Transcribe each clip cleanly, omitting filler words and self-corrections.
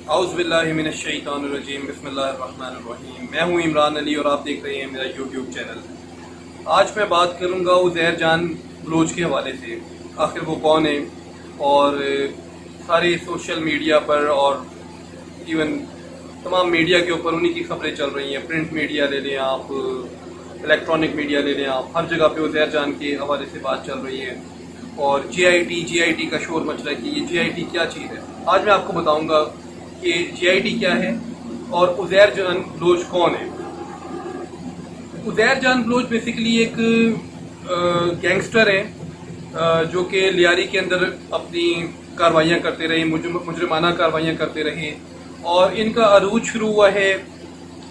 اعوذ باللہ من الشیطان الرجیم بسم اللہ الرحمن الرحیم۔ میں ہوں عمران علی اور آپ دیکھ رہے ہیں میرا یوٹیوب چینل۔ آج میں بات کروں گا عزیر جان بلوچ کے حوالے سے، آخر وہ کون ہے، اور سارے سوشل میڈیا پر اور ایون تمام میڈیا کے اوپر انہی کی خبریں چل رہی ہیں۔ پرنٹ میڈیا لے لیں آپ، الیکٹرانک میڈیا لے لیں آپ، ہر جگہ پہ عزیر جان کے حوالے سے بات چل رہی ہے، اور جی آئی ٹی کا شور مچ رہا ہے کہ یہ جی آئی ٹی کیا چیز ہے۔ آج میں آپ کو بتاؤں گا کہ جی آئی ٹی کیا ہے اور عزیر جان بلوچ کون ہے۔ عزیر جان بلوچ بیسیکلی ایک گینگسٹر ہے جو کہ لیاری کے اندر اپنی کاروائیاں کرتے رہے، مجرمانہ کاروائیاں کرتے رہے، اور ان کا عروج شروع ہوا ہے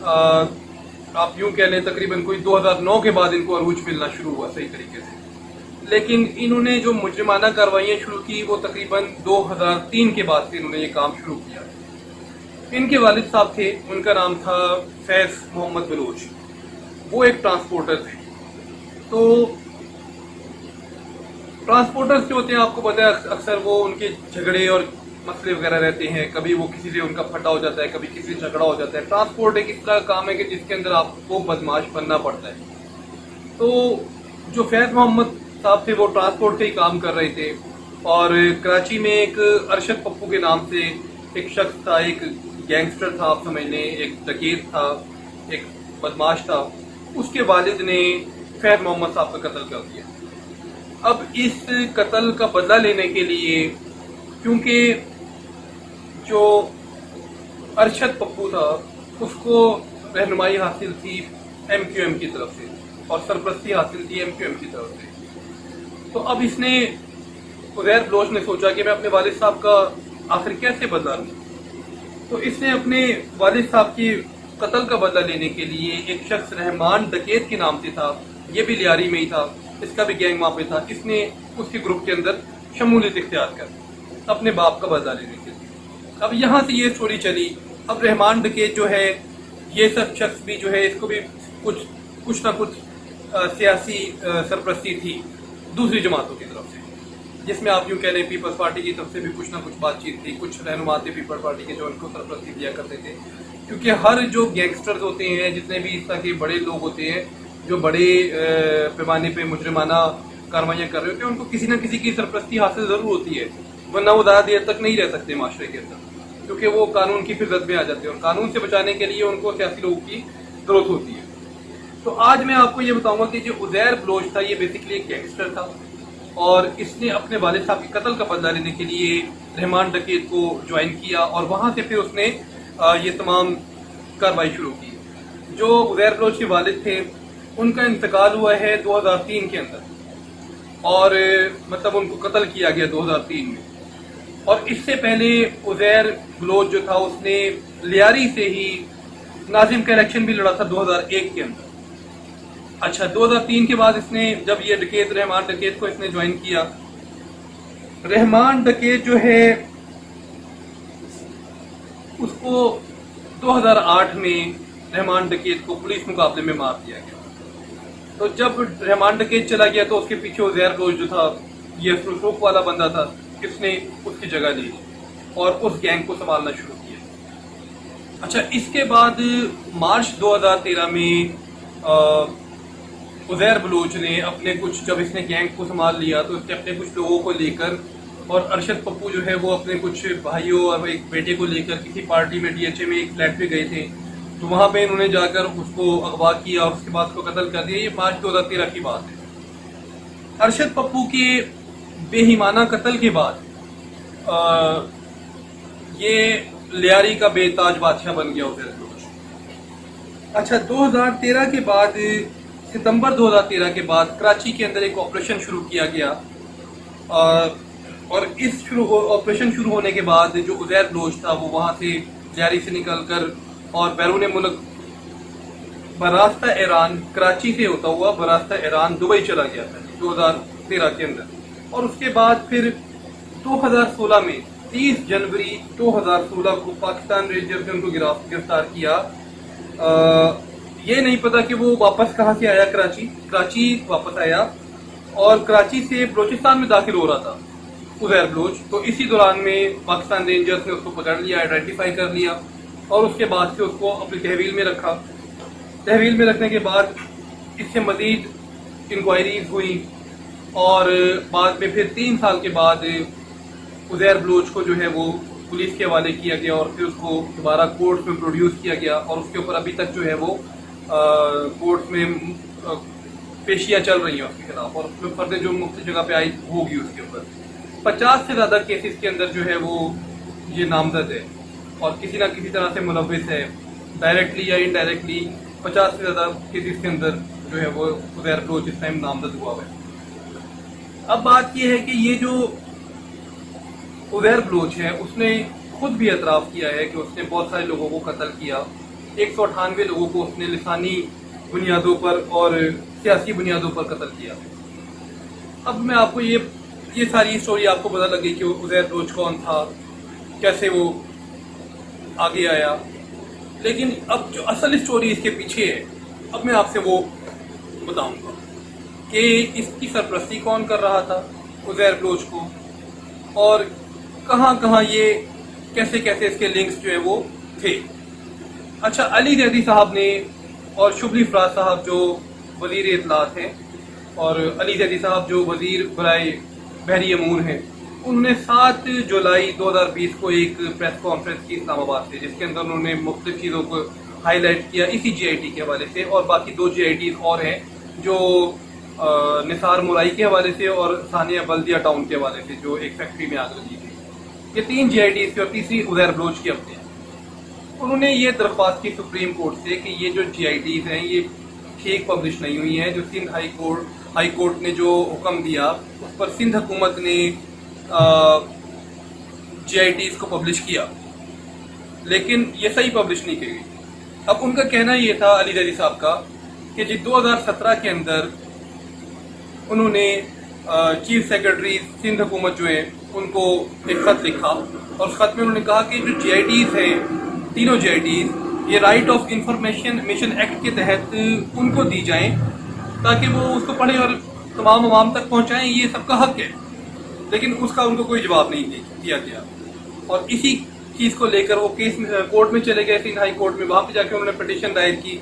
آپ یوں کہہ لیں تقریباً کوئی 2009 کے بعد ان کو عروج ملنا شروع ہوا صحیح طریقے سے۔ لیکن انہوں نے جو مجرمانہ کاروائیاں شروع کی وہ تقریباً 2003 کے بعد سے انہوں نے یہ کام شروع کیا۔ ان کے والد صاحب تھے، ان کا نام تھا فیض محمد بلوچ، وہ ایک ٹرانسپورٹر تھے۔ تو ٹرانسپورٹرز جو ہوتے ہیں آپ کو پتہ ہے اکثر وہ ان کے جھگڑے اور مسئلے وغیرہ رہتے ہیں، کبھی وہ کسی سے ان کا پھٹا ہو جاتا ہے، کبھی کسی سے جھگڑا ہو جاتا ہے۔ ٹرانسپورٹ ایک اس طرح کا کام ہے کہ جس کے اندر آپ کو بدمعاش بننا پڑتا ہے۔ تو جو فیض محمد صاحب تھے وہ ٹرانسپورٹ کا ہی کام کر رہے تھے، اور کراچی میں ایک ارشد پپو کے نام سے ایک شخص تھا، ایک گینگسٹر تھا آپ سمجھ لیں، ایک ڈکیت تھا، ایک بدماش تھا۔ اس کے والد نے فیض محمد صاحب کا قتل کر دیا۔ اب اس قتل کا بدلہ لینے کے لیے، کیونکہ جو ارشد پپو تھا اس کو رہنمائی حاصل تھی ایم کیو ایم کی طرف سے اور سرپرستی حاصل تھی ایم کیو ایم کی طرف سے، تو اب اس نے عزیر بلوچ نے سوچا کہ میں اپنے والد صاحب کا آخر کیسے بدلہ لوں۔ تو اس نے اپنے والد صاحب کی قتل کا بدلہ لینے کے لیے ایک شخص رحمان ڈکیت کے نام سے تھا، یہ بھی لیاری میں ہی تھا، اس کا بھی گینگ وہاں پہ تھا، اس نے اس کے گروپ کے اندر شمولیت اختیار کر اپنے باپ کا بدلہ لینے کے لیے۔ اب یہاں سے یہ اسٹوری چلی۔ اب رحمان ڈکیت جو ہے، یہ سب شخص بھی جو ہے اس کو بھی کچھ نہ کچھ سیاسی سرپرستی تھی دوسری جماعتوں کی طرف سے، جس میں آپ یوں کہہ لیں پیپلز پارٹی کی طرف سے بھی کچھ نہ کچھ بات چیت تھی، کچھ رہنما تھے پیپلز پارٹی کے جو ان کو سرپرستی دیا کرتے تھے، کیونکہ ہر جو گینگسٹرز ہوتے ہیں، جتنے بھی اس طرح کے بڑے لوگ ہوتے ہیں جو بڑے پیمانے پہ مجرمانہ کاروائیاں کر رہے ہوتے ہیں، ان کو کسی نہ کسی کی سرپرستی حاصل ضرور ہوتی ہے، ورنہ وہ زیادہ دیر تک نہیں رہ سکتے معاشرے کے اندر، کیونکہ وہ قانون کی فضت میں آ جاتے ہیں، اور قانون سے بچانے کے لیے ان کو سیاسی لوگوں کی ضرورت ہوتی ہے۔ تو آج میں آپ کو یہ بتاؤں گا کہ جو عزیر بلوچ تھا یہ بیسیکلی ایک گینگسٹر تھا، اور اس نے اپنے والد صاحب کے قتل کا بدلہ لینے کے لیے رحمان ڈکیت کو جوائن کیا، اور وہاں سے پھر اس نے یہ تمام کارروائی شروع کی۔ جو عزیر بلوچ کے والد تھے ان کا انتقال ہوا ہے 2003 کے اندر، اور مطلب ان کو قتل کیا گیا 2003 میں، اور اس سے پہلے عزیر بلوچ جو تھا اس نے لیاری سے ہی ناظم کا الیکشن بھی لڑا تھا 2001 کے اندر۔ اچھا، 2003 کے بعد اس نے جب یہ ڈکیت رحمان ڈکیت کو اس نے جوائن کیا، رحمان ڈکیت جو ہے اس کو 2008 میں رحمان ڈکیت کو پولیس مقابلے میں مار دیا گیا۔ تو جب رحمان ڈکیت چلا گیا تو اس کے پیچھے عزیر بلوچ جو تھا یہ رسوخ والا بندہ تھا، اس نے اس کی جگہ لی اور اس گینگ کو سنبھالنا شروع کیا۔ اچھا، اس کے بعد مارچ 2013 میں عزیر بلوچ نے اپنے کچھ، جب اس نے گینگ کو سنبھال لیا تو اس نے اپنے کچھ لوگوں کو لے کر، اور ارشد پپو جو ہے وہ اپنے کچھ بھائیوں اور ایک بیٹے کو لے کر کسی پارٹی میں ڈی ایچ اے میں ایک فلیٹ پہ گئے تھے، تو وہاں پہ انہوں نے جا کر اس کو اغوا کیا اور اس کے بعد اس کو قتل کر دیا۔ یہ مارچ 2013 کی بات ہے۔ ارشد پپو کے بے ایمانہ قتل کے بعد یہ لیاری کا بے تاج بادشاہ بن گیا عزیر بلوچ۔ اچھا، 2013 کے بعد، ستمبر 2013 کے بعد کراچی کے اندر ایک آپریشن شروع کیا گیا، اور اس آپریشن شروع ہونے کے بعد جو عزیر بلوچ تھا وہ وہاں سے لیاری سے نکل کر اور بیرون ملک براستہ ایران، کراچی سے ہوتا ہوا براستہ ایران دبئی چلا گیا تھا 2013 کے اندر، اور اس کے بعد پھر 2016 میں 30 جنوری 2016 کو پاکستان رینجرز نے ان کو گرفتار کیا۔ یہ نہیں پتا کہ وہ واپس کہاں سے آیا، کراچی واپس آیا، اور کراچی سے بلوچستان میں داخل ہو رہا تھا۔ उज़ैर बलोच। तो इसी दौरान में पाकिस्तान रेंजर्स ने उसको पकड़ लिया, आइडेंटिफाई कर लिया और उसके बाद से उसको अपनी तहवील में रखा। तहवील में रखने के बाद इससे मज़ीद इंक्वायरीज हुई और बाद में फिर 3 साल के बाद उज़ैर बलोच को जो है वो पुलिस के हवाले किया गया और फिर उसको दोबारा कोर्ट में प्रोड्यूस किया गया और उसके ऊपर अभी तक जो है वो कोर्ट में पेशियाँ चल रही हैं उसके खिलाफ और उसमें फर्द जो मुख्तलिफ जगह पे आई होगी उसके ऊपर 50 से ज़्यादा केसेस के अंदर जो है वो ये नामजद है और किसी ना किसी तरह से मुलव्विस है, डायरेक्टली या इनडायरेक्टली 50 से ज़्यादा केसेस के अंदर जो है वो उज़ैर बलोच इस टाइम नामजद हुआ है। अब बात ये है कि ये जो उज़ैर बलोच है उसने खुद भी एतराफ़ किया है कि उसने बहुत सारे लोगों को कत्ल किया, 198 लोगों को उसने लिसानी बुनियादों पर और सियासी बुनियादों पर कत्ल किया। अब मैं आपको ये सारी स्टोरी आपको पता लगी कि उज़ैर बलोच कौन था, कैसे वो आगे आया, लेकिन अब जो असल स्टोरी इसके पीछे है अब मैं आपसे वो बताऊंगा कि इसकी सरपरस्ती कौन कर रहा था उज़ैर बलोच को और कहाँ कहाँ ये कैसे कैसे इसके लिंक्स जो है वो थे। अच्छा, अली जैदी साहब ने और शुबली फराज साहब जो वज़ीर इत्तलात हैं और अली जैदी साहब जो वज़ीर बराए बहरी अमूर हैं, उन्होंने 7 जुलाई 2020 को एक प्रेस कॉन्फ्रेंस की इस्लामाबाद से, जिसके अंदर उन्होंने मुख्तलिफ चीज़ों को हाईलाइट किया इसी GIT के हवाले से और बाकी 2 GITs और हैं जो निसार मुराई के हवाले से और सानिया बल्दिया टाउन के हवाले से जो एक फैक्ट्री में आग लगी थी। ये 3 GITs और तीसरी उज़ैर बलोच की अपनी है। उन्होंने ये दरख्वास्त की सुप्रीम कोर्ट से कि ये जो GITs हैं ये ठीक पब्लिश नहीं हुई हैं, जो सिंध हाई कोर्ट ने जो हुक्म दिया उस पर सिंध हुकूमत ने GITs को पब्लिश किया लेकिन ये सही पब्लिश नहीं की गई। अब उनका कहना ये था अली जैदी साहब का कि जी 2017 के अंदर उन्होंने चीफ सेक्रेटरी सिंध हुकूमत जो है उनको एक खत लिखा और उस खत में उन्होंने कहा कि जो GITs हैं, तीनों GITs, ये right of information mission act के तहत उनको दी जाएं ताकि वो उसको पढ़ें और तमाम अवाम तक पहुंचाएं, ये सबका हक है। लेकिन उसका उनको कोई जवाब नहीं दिया गया और इसी चीज़ को लेकर वो केस कोर्ट में चले गए, सिंध हाई कोर्ट में। वहाँ पे जाके उन्होंने पिटीशन दायर की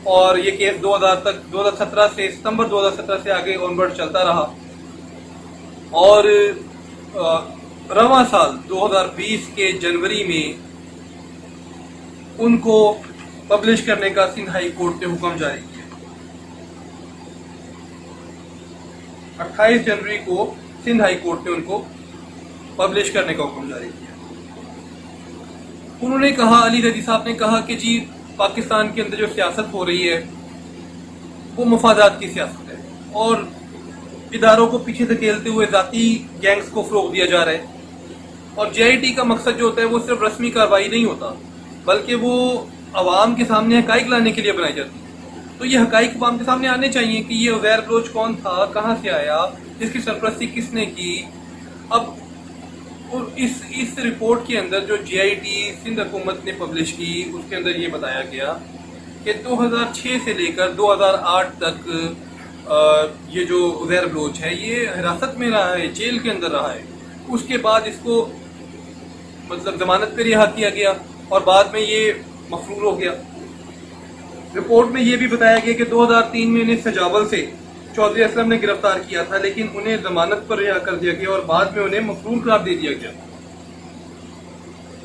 और ये केस 2017 से सितंबर 2017 से आगे ऑनवर्ड चलता रहा और रवां साल 2020 के जनवरी में उनको पब्लिश करने का सिंध हाई कोर्ट ने हुक्म जारी किया। 28 जनवरी को सिंध हाई कोर्ट ने उनको पब्लिश करने का हुक्म जारी किया। उन्होंने कहा, अली जैदी साहब ने कहा कि जी पाकिस्तान के अंदर जो सियासत हो रही है वो मफादात की सियासत है और इदारों को पीछे धकेलते हुए जाती गैंग्स को फरोग दिया जा रहा है और GIT का मकसद जो होता है वो सिर्फ रस्मी कार्रवाई नहीं होता बल्कि वो अवाम के सामने हकाइक लाने के लिए बनाई जाती है। तो ये हकाइक अवाम के सामने आने चाहिए कि ये उज़ैर बलोच कौन था, कहाँ से आया, इसकी सरपरस्ती किसने की। अब और इस रिपोर्ट के अंदर जो GIT सिंध हुकूमत ने पब्लिश की उसके अंदर ये बताया गया कि 2006 से लेकर 2008 तक ये जो उज़ैर बलोच है ये हिरासत में रहा है, जेल के अंदर रहा है। उसके बाद इसको मतलब जमानत पे रिहा किया गया और बाद में ये मफरूर हो गया। रिपोर्ट में ये भी बताया गया कि 2003 में इन्हें सजावल से चौधरी असलम ने गिरफ्तार किया था लेकिन उन्हें जमानत पर रिहा कर दिया गया और बाद में उन्हें मफरूर करार दे दिया गया।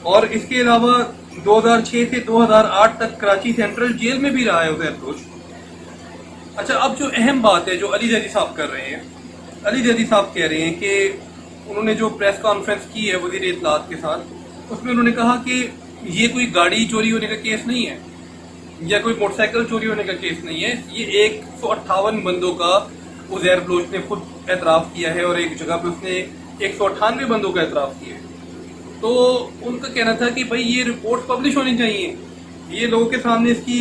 और इसके अलावा 2006 से 2008 तक कराची सेंट्रल जेल में भी रहा है उज़ैर बलोच। अच्छा, अब जो अहम बात है जो अली जैदी साहब कर रहे हैं, अली जैदी साहब कह रहे हैं कि उन्होंने जो प्रेस कॉन्फ्रेंस की है वज़ीर इत्तलात के साथ, उसमें उन्होंने कहा कि ये कोई गाड़ी चोरी होने का केस नहीं है या कोई मोटरसाइकिल चोरी होने का केस नहीं है। ये 158 बंदों का उज़ैर बलोच ने खुद एतराफ़ किया है और एक जगह पे उसने 198 बंदों का एतराफ़ किया है। तो उनका कहना था कि भाई ये रिपोर्ट पब्लिश होनी चाहिए, ये लोगों के सामने इसकी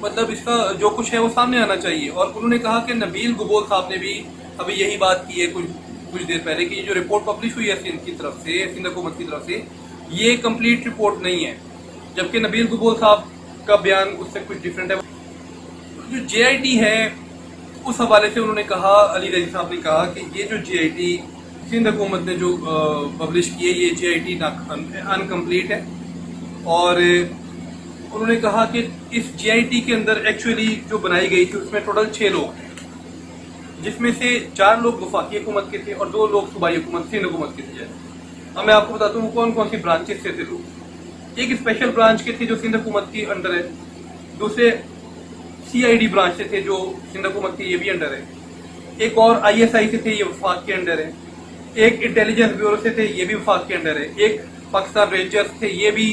मतलब इसका जो कुछ है वो सामने आना चाहिए। और उन्होंने कहा कि नबील गुबोल साहब ने भी अभी यही बात की है कुछ देर पहले कि जो रिपोर्ट पब्लिश हुई है सिंध की तरफ से, सिंध हुकूमत की तरफ से, ये कंप्लीट रिपोर्ट नहीं है, जबकि नबील गुबोल साहब का बयान उससे कुछ डिफरेंट है। जो GIT है उस हवाले से उन्होंने कहा, अली जैदी साहब ने कहा कि ये जो GIT सिंध हुकूमत ने जो पब्लिश की है ये JIT अनकम्प्लीट है, और उन्होंने कहा कि इस JIT के अंदर एक्चुअली जो बनाई गई थी उसमें टोटल 6 लोग थे, जिसमें से 4 लोग वफाकी हुकूमत के थे और 2 लोग सूबाई हुकूमत सिंध हुकूमत के थे। अब मैं आपको बताता हूँ कौन कौन सी ब्रांचेस से थे लोग। एक स्पेशल ब्रांच के थे जो सिंध हुकूमत की अंडर है, दूसरे CID ब्रांच से थे जो सिंध हुकूमत की, ये भी अंडर है, एक और ISI से थे, ये वफाक के अंडर है, एक इंटेलिजेंस ब्यूरो से थे, ये भी वफाक के अंडर है, एक पाकिस्तान रेंजर्स थे, ये भी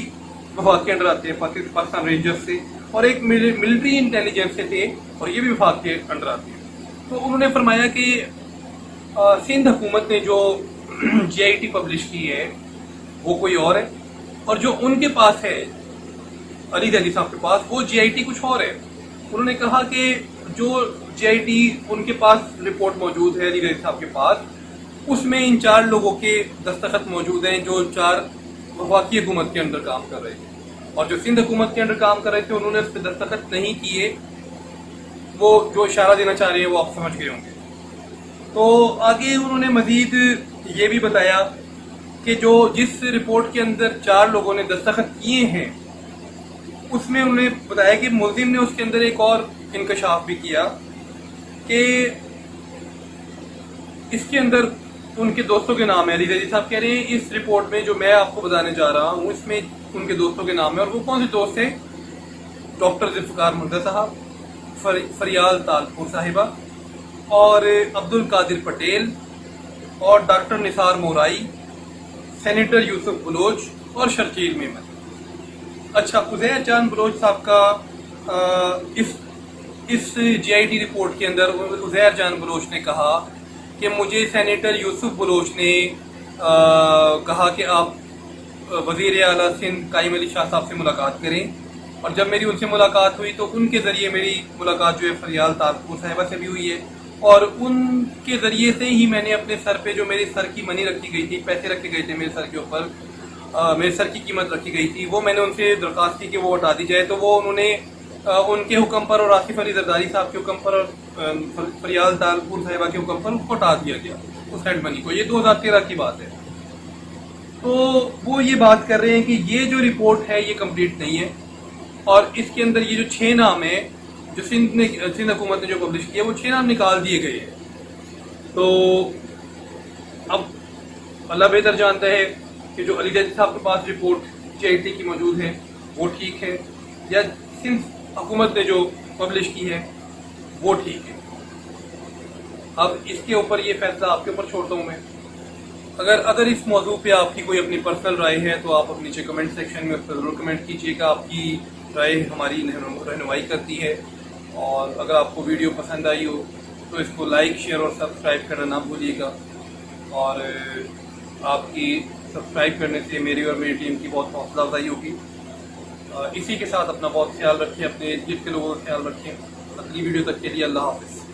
वफाक के अंडर आते हैं पाकिस्तान रेंजर्स से, और एक मिलिट्री इंटेलिजेंस से थे और ये भी वफाक के अंडर आते हैं। तो उन्होंने फरमाया कि सिंध हुकूमत ने जो JIT पब्लिश की है वो कोई और है, और जो उनके पास है अली दहली साहब के पास वो JIT कुछ और है। उन्होंने कहा कि जो JIT उनके पास रिपोर्ट मौजूद है अली दहली साहब के पास, उसमें इन 4 लोगों के दस्तखत मौजूद हैं जो 4 वफाकी हुकूमत के अंदर काम कर रहे थे, और जो सिंध हुकूमत के अंदर काम कर रहे थे उन्होंने उस पर दस्तखत नहीं किए। वो जो इशारा देना चाह रहे हैं वो आप समझ गए होंगे। तो आगे उन्होंने मजीद ये भी बताया कि जो जिस रिपोर्ट के अंदर 4 लोगों ने दस्तखत किए हैं उसमें उन्होंने बताया कि मुल्जिम ने उसके अंदर एक और इंकशाफ भी किया कि इसके अंदर उनके दोस्तों के नाम है। अली दहली साहब कह रहे हैं इस रिपोर्ट में जो मैं आपको बताने जा रहा हूँ इसमें उनके दोस्तों के नाम है, और वो कौन से दोस्त हैं? डॉक्टर जुल्फ़िकार मुर्दा साहब, फरियाल तालपुर साहिबा, और अब्दुल कादिर पटेल, और डॉक्टर निसार मोराई, सेनेटर यूसुफ बलोच और शर्जील मेमन। अच्छा, उज़ैर जान बलोच साहब का इस JIT रिपोर्ट के अंदर उज़ैर जान बलोच ने कहा कि मुझे सेनेटर यूसुफ बलोच ने कहा कि आप वज़ीर आला सिंध कायम अली शाह साहब से मुलाकात करें, और जब मेरी उनसे मुलाकात हुई तो उनके ज़रिए मेरी मुलाकात जो है फरियाल तालपुर साहिबा से भी हुई है, और उनके ज़रिए से ही मैंने अपने सर पे जो मेरे सर की मनी रखी गई थी, पैसे रखे गए थे मेरे सर के ऊपर, मेरे सर की कीमत रखी गई थी, वो मैंने उनसे दरख्वास्त की कि वो हटा दी जाए। तो वो उन्होंने उनके हुक्म पर और आसिफ अली जरदारी साहब के हुक्म पर और फरियाल तालपुर साहिबा के हुक्म पर उसको हटा दिया गया उस हेड मनी को। ये 2013 की बात है। तो वो ये बात कर रहे हैं कि ये जो रिपोर्ट है ये कंप्लीट नहीं है, और इसके अंदर ये जो 6 नाम है जो सिंध हुकूमत ने जो पब्लिश किया वो 6 नाम निकाल दिए गए हैं। तो अब अल्लाह बेहतर जानता है कि जो अली दहली साहब के पास रिपोर्ट JIT की मौजूद है वो ठीक है, या सिंध हुकूमत ने जो पब्लिश की है वो ठीक है। अब इसके ऊपर ये फैसला आपके ऊपर छोड़ता हूँ मैं। अगर इस मौजू पे आपकी कोई अपनी पर्सनल राय है तो आप अपने नीचे कमेंट सेक्शन में उस पर ज़रूर कमेंट कीजिएगा। आपकी राय हमारी रहनुमाई करती है, और अगर आपको वीडियो पसंद आई हो तो इसको लाइक, शेयर और सब्सक्राइब करना ना भूलिएगा। और आपकी सब्सक्राइब करने से मेरी और मेरी टीम की बहुत हौसला अफजाई होगी। इसी के साथ अपना बहुत ख्याल रखें, अपने इर्द गिर्द के लोगों का ख्याल रखें। अगली वीडियो तक के लिए अल्लाह हाफ़िज़।